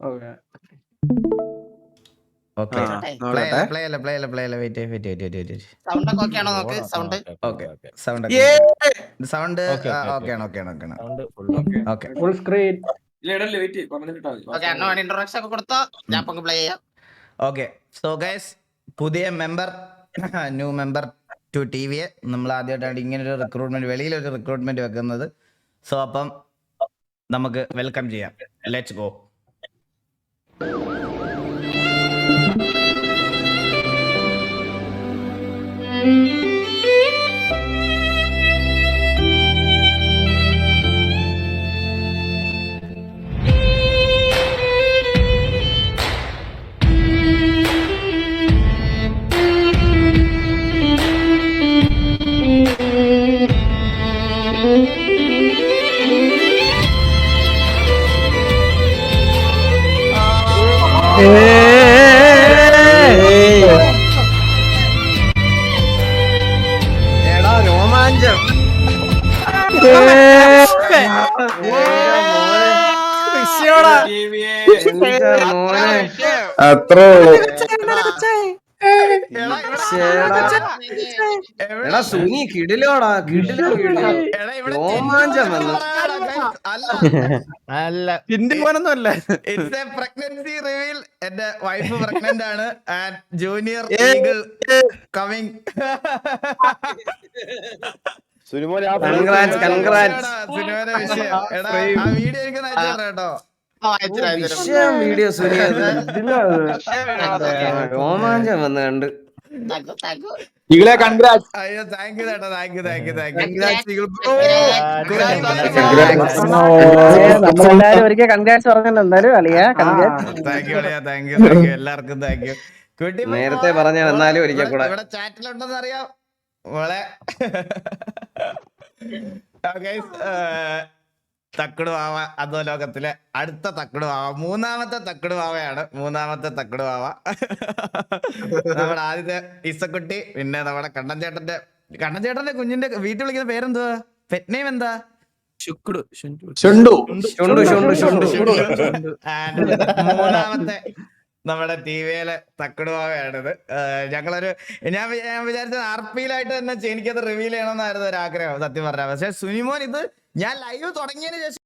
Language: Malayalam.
Okay. Okay. Play. Wait. Sound ഒക്കെ ഓക്കെ ആണോ നോക്ക് sound Okay. Sound. Okay. Full screen. Okay അണ്ണ ഇൻട്രൊഡക്ഷൻ ഒക്കെ കൊടുത്തോ ഞാൻ ഇപ്പൊ പ്ലേ ചെയ്യാം Okay. So guys, പുതിയ member new member to T V നമ്മൾ ആദ്യമായിട്ടാണ് ഇങ്ങനെ ഒരു റിക്രൂട്ട്മെന്റ് വെളിയിലൊരു റിക്രൂട്ട്മെന്റ് വെക്കുന്നത്. സോ അപ്പം നമുക്ക് വെൽക്കം ചെയ്യാം. Let's go. എടാ രോമാഞ്ചം. അത്രേ എടാ സുനി കിടിലോടാ കിടിലോ രോമാഞ്ചം വന്നു. അല്ല മോനൊന്നും അല്ല. It's A pregnancy reveal. എന്റെ വൈഫ് പ്രഗ്നന്റ് ആണ് and junior eagle coming. Congrats. സിനിമയുടെ വിഷയം എടാ ആ വീഡിയോ എനിക്ക് അയച്ചു കേട്ടോ. വിഷയം വീഡിയോ സുനി രോമാഞ്ചം വന്ന് കണ്ട്. ഈകളെ കൺഗ്രാറ്റ്സ്. അയ്യോ താങ്ക് യു ചേട്ടാ താങ്ക് യു. നമ്മളെല്ലാരും ഒരിക്കൽ കൺഗ്രാറ്റ്സ് പറഞ്ഞല്ലോ. എന്തായാലും അളിയാ താങ്ക് യു എല്ലാവർക്കും താങ്ക് യു. കുട്ടി നേരത്തെ പറഞ്ഞ വന്നാലും ഒരിക്കൽ കൂടെ ഇവിടെ ചാറ്റിലുണ്ടെന്ന് അറിയാം മോളെ. തക്കട് വാവ അതോ ലോകത്തിലെ അടുത്ത തക്കട് വാവ, മൂന്നാമത്തെ തക്കട് വാവയാണ്. നമ്മുടെ ആദ്യത്തെ ഇസക്കുട്ടി, പിന്നെ നമ്മുടെ കണ്ണൻ ചേട്ടന്റെ കുഞ്ഞിന്റെ വീട്ടിൽ വിളിക്കുന്ന പേരെന്തുവാ? പെറ്റ് നെയിം എന്താ? മൂന്നാമത്തെ നമ്മുടെ ടിവിയിലെ തക്കടുവാവയാണിത്. ഞങ്ങളൊരു ഞാൻ വിചാരിച്ചത് ആർപിയിലായിട്ട് തന്നെ എനിക്കത് റിവീൽ ചെയ്യണമെന്നായിരുന്നു ഒരു ആഗ്രഹം സത്യം പറഞ്ഞാൽ. പക്ഷെ സുനിമോൻ ഇത് ഞാൻ ലൈവ് തുടങ്ങിയതിന് ശേഷം